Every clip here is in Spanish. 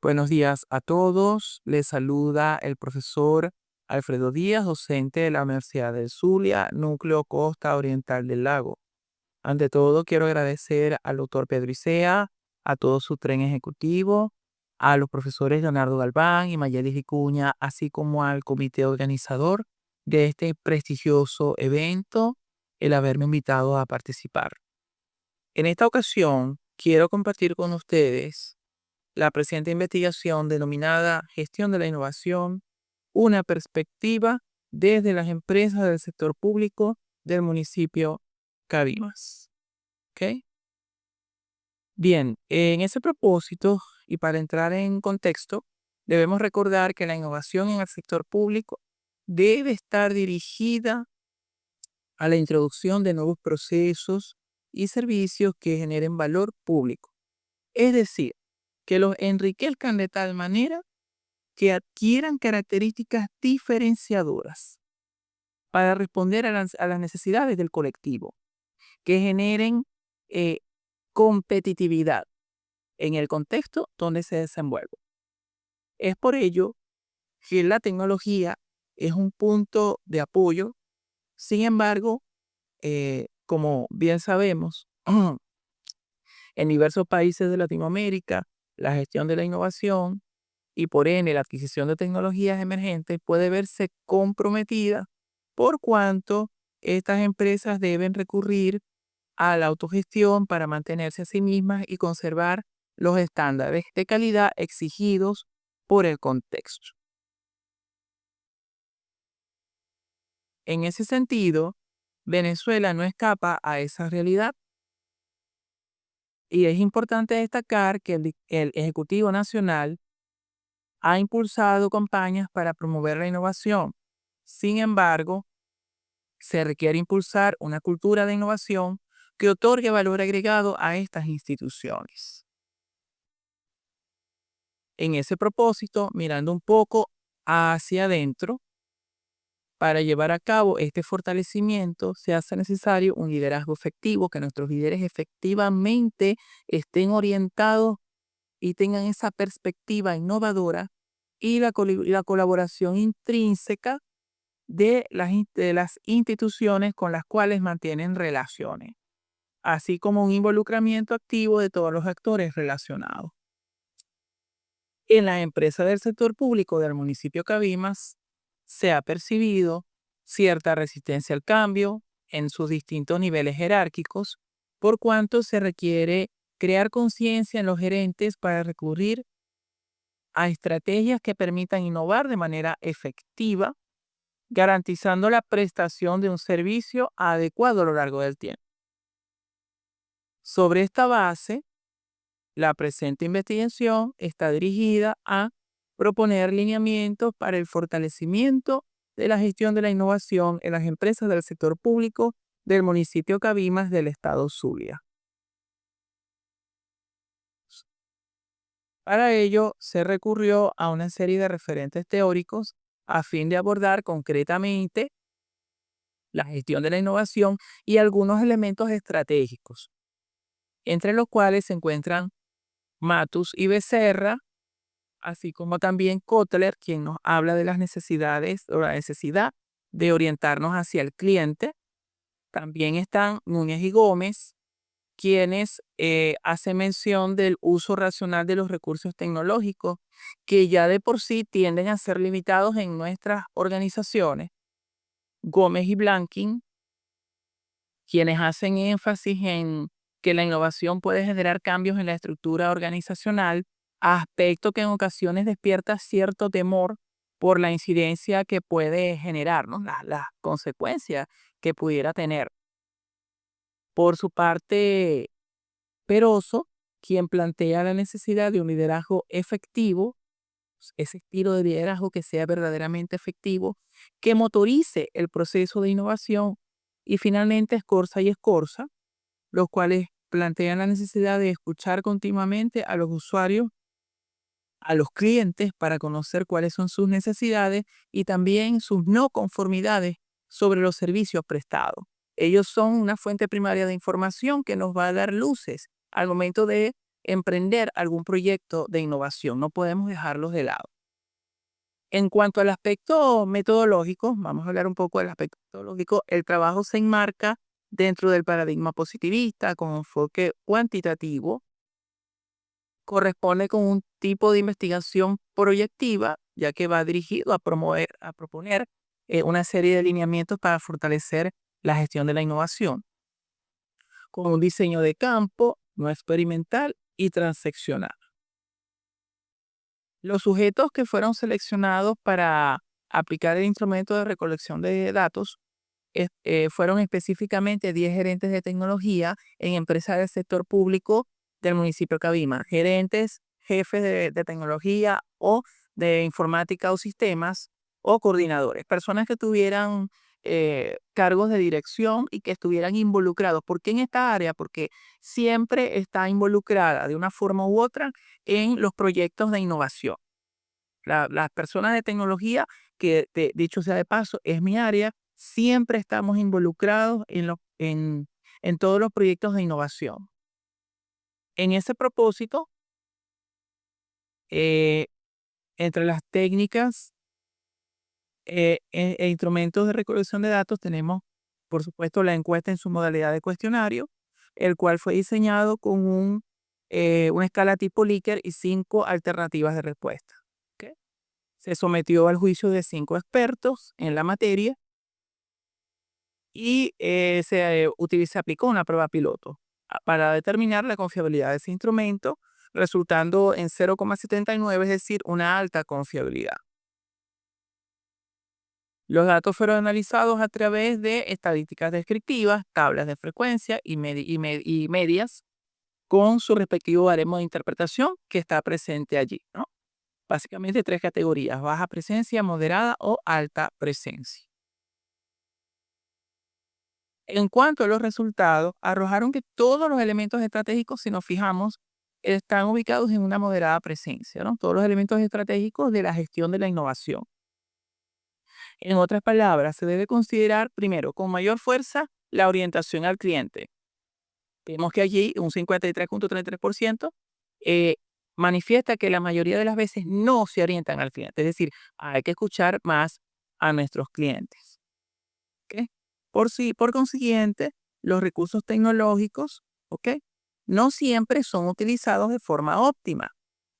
Buenos días a todos. Les saluda el profesor Alfredo Díaz, docente de la Universidad del Zulia, Núcleo Costa Oriental del Lago. Ante todo, quiero agradecer al doctor Pedro Isea, a todo su tren ejecutivo, a los profesores Leonardo Galván y Mayelis Vicuña, así como al comité organizador de este prestigioso evento, el haberme invitado a participar. En esta ocasión, quiero compartir con ustedes la presente investigación denominada Gestión de la Innovación, una perspectiva desde las empresas del sector público del municipio Cabimas. ¿Ok? Bien, en ese propósito y para entrar en contexto, debemos recordar que la innovación en el sector público debe estar dirigida a la introducción de nuevos procesos y servicios que generen valor público. Es decir, que los enriquezcan de tal manera que adquieran características diferenciadoras para responder a las necesidades del colectivo, que generen eh, competitividad en el contexto donde se desenvuelve. Es por ello que la tecnología es un punto de apoyo. Sin embargo, como bien sabemos, en diversos países de Latinoamérica, la gestión de la innovación y por ende la adquisición de tecnologías emergentes puede verse comprometida por cuanto estas empresas deben recurrir a la autogestión para mantenerse a sí mismas y conservar los estándares de calidad exigidos por el contexto. En ese sentido, Venezuela no escapa a esa realidad y es importante destacar que el Ejecutivo Nacional ha impulsado campañas para promover la innovación. Sin embargo, se requiere impulsar una cultura de innovación que otorgue valor agregado a estas instituciones. En ese propósito, mirando un poco hacia adentro, para llevar a cabo este fortalecimiento se hace necesario un liderazgo efectivo, que nuestros líderes efectivamente estén orientados y tengan esa perspectiva innovadora y la colaboración intrínseca de las instituciones con las cuales mantienen relaciones, así como un involucramiento activo de todos los actores relacionados. En la empresa del sector público del municipio Cabimas se ha percibido cierta resistencia al cambio en sus distintos niveles jerárquicos, por cuanto se requiere crear conciencia en los gerentes para recurrir a estrategias que permitan innovar de manera efectiva, garantizando la prestación de un servicio adecuado a lo largo del tiempo. Sobre esta base, la presente investigación está dirigida a proponer lineamientos para el fortalecimiento de la gestión de la innovación en las empresas del sector público del municipio Cabimas del estado Zulia. Para ello, se recurrió a una serie de referentes teóricos a fin de abordar concretamente la gestión de la innovación y algunos elementos estratégicos, entre los cuales se encuentran Matus y Becerra, así como también Kotler, quien nos habla de las necesidades o la necesidad de orientarnos hacia el cliente. También están Núñez y Gómez, quienes hacen mención del uso racional de los recursos tecnológicos, que ya de por sí tienden a ser limitados en nuestras organizaciones. Gómez y Blanking, quienes hacen énfasis en que la innovación puede generar cambios en la estructura organizacional, aspecto que en ocasiones despierta cierto temor por la incidencia que puede generar, ¿no? Las consecuencias que pudiera tener. Por su parte, Peroso, quien plantea la necesidad de un liderazgo efectivo, ese estilo de liderazgo que sea verdaderamente efectivo, que motorice el proceso de innovación, y finalmente Escorza y Escorza, los cuales plantean la necesidad de escuchar continuamente a los usuarios, a los clientes, para conocer cuáles son sus necesidades y también sus no conformidades sobre los servicios prestados. Ellos son una fuente primaria de información que nos va a dar luces al momento de emprender algún proyecto de innovación. No podemos dejarlos de lado. En cuanto al aspecto metodológico, vamos a hablar un poco del aspecto metodológico. El trabajo se enmarca dentro del paradigma positivista con enfoque cuantitativo. Corresponde con un tipo de investigación proyectiva, ya que va dirigido a proponer una serie de lineamientos para fortalecer la gestión de la innovación, con un diseño de campo, no experimental y transaccional. Los sujetos que fueron seleccionados para aplicar el instrumento de recolección de datos fueron específicamente 10 gerentes de tecnología en empresas del sector público del municipio de Cabima, gerentes, jefes de tecnología o de informática o sistemas o coordinadores, personas que tuvieran cargos de dirección y que estuvieran involucrados. ¿Por qué en esta área? Porque siempre está involucrada de una forma u otra en los proyectos de innovación. Las personas de tecnología, que dicho sea de paso, es mi área, siempre estamos involucrados en todos los proyectos de innovación. En ese propósito, eh, entre las técnicas e instrumentos de recolección de datos tenemos, por supuesto, la encuesta en su modalidad de cuestionario, el cual fue diseñado con una escala tipo Likert y 5 alternativas de respuesta. ¿Ok? Se sometió al juicio de 5 expertos en la materia y se aplicó una prueba piloto para determinar la confiabilidad de ese instrumento, resultando en 0,79, es decir, una alta confiabilidad. Los datos fueron analizados a través de estadísticas descriptivas, tablas de frecuencia y medias con su respectivo baremo de interpretación que está presente allí, ¿no? Básicamente 3 categorías: baja presencia, moderada o alta presencia. En cuanto a los resultados, arrojaron que todos los elementos estratégicos, si nos fijamos, están ubicados en una moderada presencia, ¿no? Todos los elementos estratégicos de la gestión de la innovación. En otras palabras, se debe considerar primero con mayor fuerza la orientación al cliente. Vemos que allí un 53,33% eh, manifiesta que la mayoría de las veces no se orientan al cliente. Es decir, hay que escuchar más a nuestros clientes. ¿Ok? Por consiguiente, los recursos tecnológicos, ¿ok?, no siempre son utilizados de forma óptima.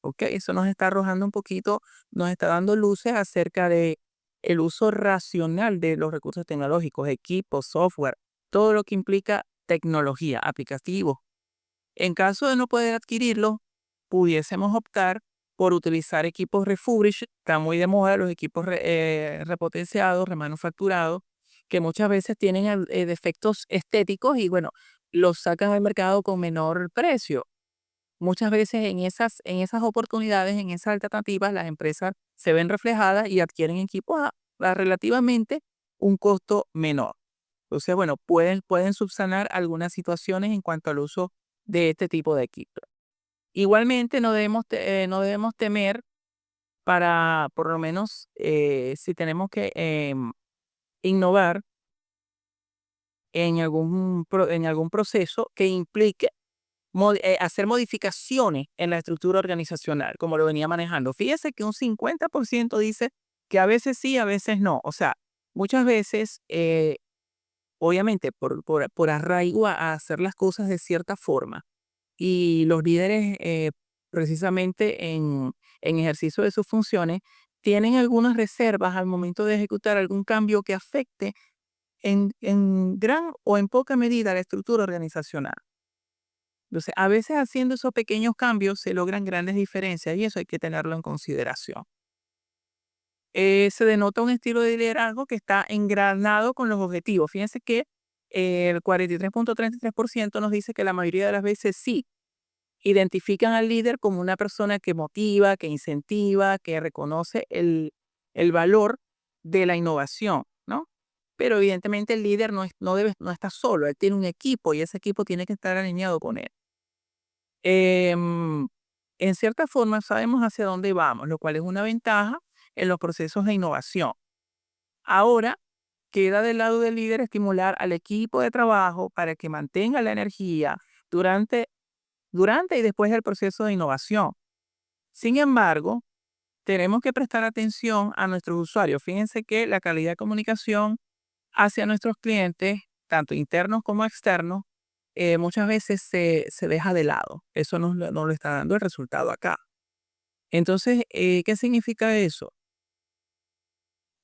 ¿Ok? Eso nos está arrojando un poquito, nos está dando luces acerca de el uso racional de los recursos tecnológicos, equipos, software, todo lo que implica tecnología, aplicativos. En caso de no poder adquirirlo, pudiésemos optar por utilizar equipos refurbished. Está muy de moda los equipos repotenciados, remanufacturados, que muchas veces tienen defectos estéticos y bueno, los sacan al mercado con menor precio. Muchas veces en esas oportunidades, en esas alternativas, las empresas se ven reflejadas y adquieren equipos a relativamente un costo menor. Entonces, bueno, pueden subsanar algunas situaciones en cuanto al uso de este tipo de equipos. Igualmente, no debemos temer para, por lo menos, si tenemos que innovar en algún proceso que implique hacer modificaciones en la estructura organizacional, como lo venía manejando. Fíjese que un 50% dice que a veces sí, a veces no. O sea, muchas veces, obviamente, por arraigo a hacer las cosas de cierta forma, y los líderes, precisamente en ejercicio de sus funciones, tienen algunas reservas al momento de ejecutar algún cambio que afecte en gran o en poca medida la estructura organizacional. Entonces, a veces haciendo esos pequeños cambios se logran grandes diferencias y eso hay que tenerlo en consideración. Se denota un estilo de liderazgo que está engranado con los objetivos. Fíjense que el 43,33% nos dice que la mayoría de las veces sí identifican al líder como una persona que motiva, que incentiva, que reconoce el valor de la innovación, ¿no? Pero evidentemente el líder no está solo, él tiene un equipo y ese equipo tiene que estar alineado con él. Em, en cierta forma sabemos hacia dónde vamos, lo cual es una ventaja en los procesos de innovación. Ahora queda del lado del líder estimular al equipo de trabajo para que mantenga la energía durante durante y después del proceso de innovación. Sin embargo, tenemos que prestar atención a nuestros usuarios. Fíjense que la calidad de comunicación hacia nuestros clientes, tanto internos como externos, muchas veces se deja de lado. Eso no le está dando el resultado acá. Entonces, ¿qué significa eso?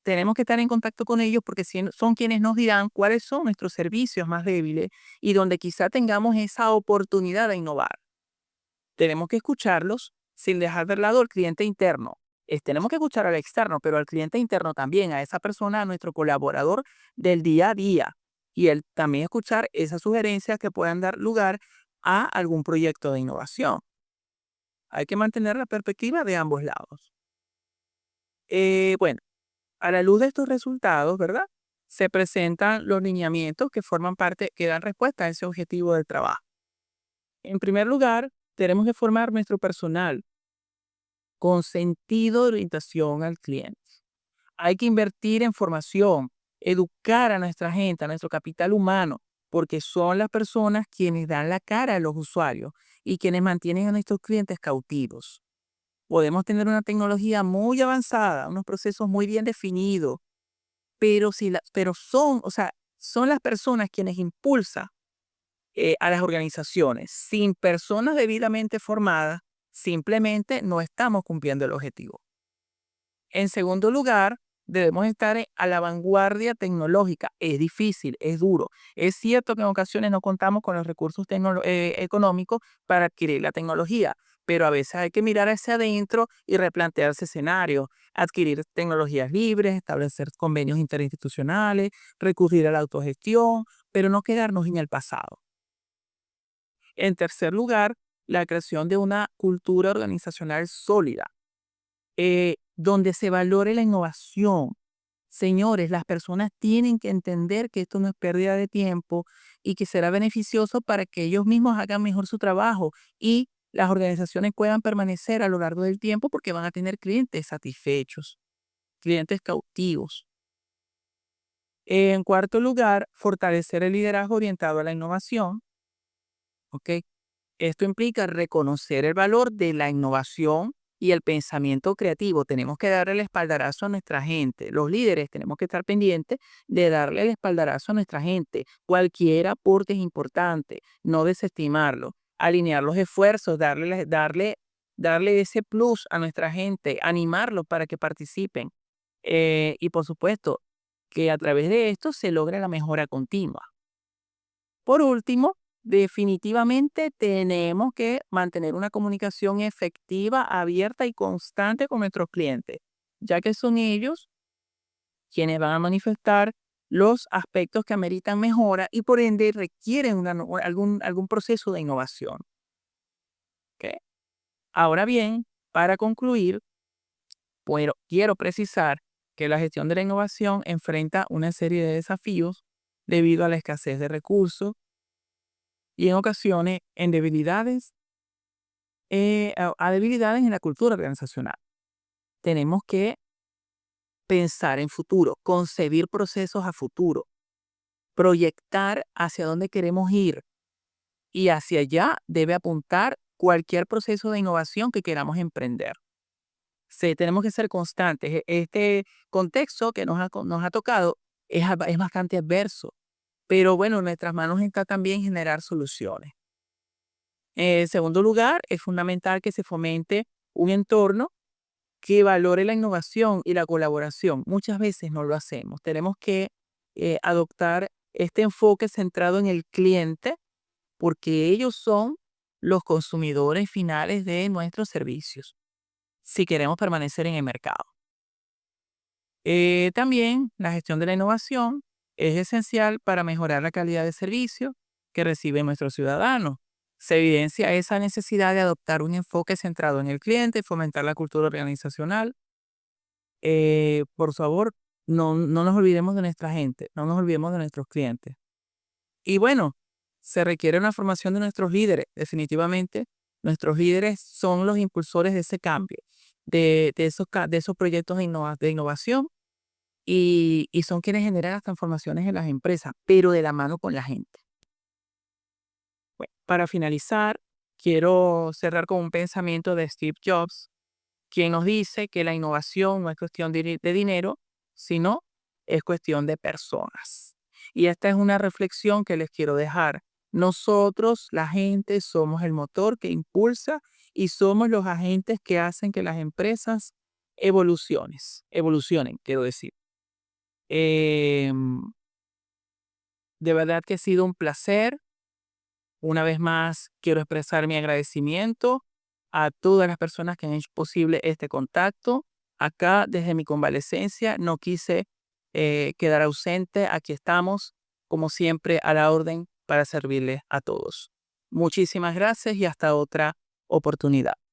Tenemos que estar en contacto con ellos porque son quienes nos dirán cuáles son nuestros servicios más débiles y donde quizá tengamos esa oportunidad de innovar. Tenemos que escucharlos sin dejar de lado al cliente interno. Tenemos que escuchar al externo, pero al cliente interno también, a esa persona, a nuestro colaborador del día a día. Y él también escuchar esas sugerencias que puedan dar lugar a algún proyecto de innovación. Hay que mantener la perspectiva de ambos lados. Bueno, a la luz de estos resultados, ¿verdad? Se presentan los lineamientos que forman parte, que dan respuesta a ese objetivo del trabajo. En primer lugar, tenemos que formar nuestro personal con sentido de orientación al cliente. Hay que invertir en formación, educar a nuestra gente, a nuestro capital humano, porque son las personas quienes dan la cara a los usuarios y quienes mantienen a nuestros clientes cautivos. Podemos tener una tecnología muy avanzada, unos procesos muy bien definidos, pero son, o sea, son las personas quienes impulsan a las organizaciones. Sin personas debidamente formadas, simplemente no estamos cumpliendo el objetivo. En segundo lugar, debemos estar a la vanguardia tecnológica. Es difícil, es duro. Es cierto que en ocasiones no contamos con los recursos económicos para adquirir la tecnología, pero a veces hay que mirar hacia adentro y replantearse escenarios, adquirir tecnologías libres, establecer convenios interinstitucionales, recurrir a la autogestión, pero no quedarnos en el pasado. En tercer lugar, la creación de una cultura organizacional sólida, donde se valore la innovación. Señores, las personas tienen que entender que esto no es pérdida de tiempo y que será beneficioso para que ellos mismos hagan mejor su trabajo y las organizaciones puedan permanecer a lo largo del tiempo porque van a tener clientes satisfechos, clientes cautivos. En cuarto lugar, fortalecer el liderazgo orientado a la innovación. ¿Ok? Esto implica reconocer el valor de la innovación y el pensamiento creativo. Tenemos que darle el espaldarazo a nuestra gente. Los líderes tenemos que estar pendientes de darle el espaldarazo a nuestra gente. Cualquier aporte es importante, no desestimarlo. Alinear los esfuerzos, darle ese plus a nuestra gente, animarlos para que participen. Y por supuesto, que a través de esto se logre la mejora continua. Por último, definitivamente tenemos que mantener una comunicación efectiva, abierta y constante con nuestros clientes, ya que son ellos quienes van a manifestar los aspectos que ameritan mejora y por ende requieren algún proceso de innovación. ¿Ok? Ahora bien, para concluir, quiero precisar que la gestión de la innovación enfrenta una serie de desafíos debido a la escasez de recursos y en ocasiones en debilidades, a debilidades en la cultura organizacional. Tenemos que pensar en futuro, concebir procesos a futuro, proyectar hacia dónde queremos ir y hacia allá debe apuntar cualquier proceso de innovación que queramos emprender. Tenemos que ser constantes. Este contexto que nos ha tocado es bastante adverso, pero bueno, en nuestras manos está también generar soluciones. En segundo lugar, es fundamental que se fomente un entorno que valore la innovación y la colaboración. Muchas veces no lo hacemos. Tenemos que adoptar este enfoque centrado en el cliente porque ellos son los consumidores finales de nuestros servicios si queremos permanecer en el mercado. También la gestión de la innovación es esencial para mejorar la calidad de servicio que reciben nuestros ciudadanos. Se evidencia esa necesidad de adoptar un enfoque centrado en el cliente y fomentar la cultura organizacional. Por favor, no nos olvidemos de nuestra gente, no nos olvidemos de nuestros clientes. Y bueno, se requiere una formación de nuestros líderes. Definitivamente, nuestros líderes son los impulsores de ese cambio, de esos proyectos de innovación y son quienes generan las transformaciones en las empresas, pero de la mano con la gente. Bueno, para finalizar, quiero cerrar con un pensamiento de Steve Jobs, quien nos dice que la innovación no es cuestión de dinero, sino es cuestión de personas. Y esta es una reflexión que les quiero dejar. Nosotros, la gente, somos el motor que impulsa y somos los agentes que hacen que las empresas evolucionen, quiero decir. Em, de verdad que ha sido un placer. Una vez más, quiero expresar mi agradecimiento a todas las personas que han hecho posible este contacto. Acá, desde mi convalecencia, no quise quedar ausente. Aquí estamos, como siempre, a la orden para servirles a todos. Muchísimas gracias y hasta otra oportunidad.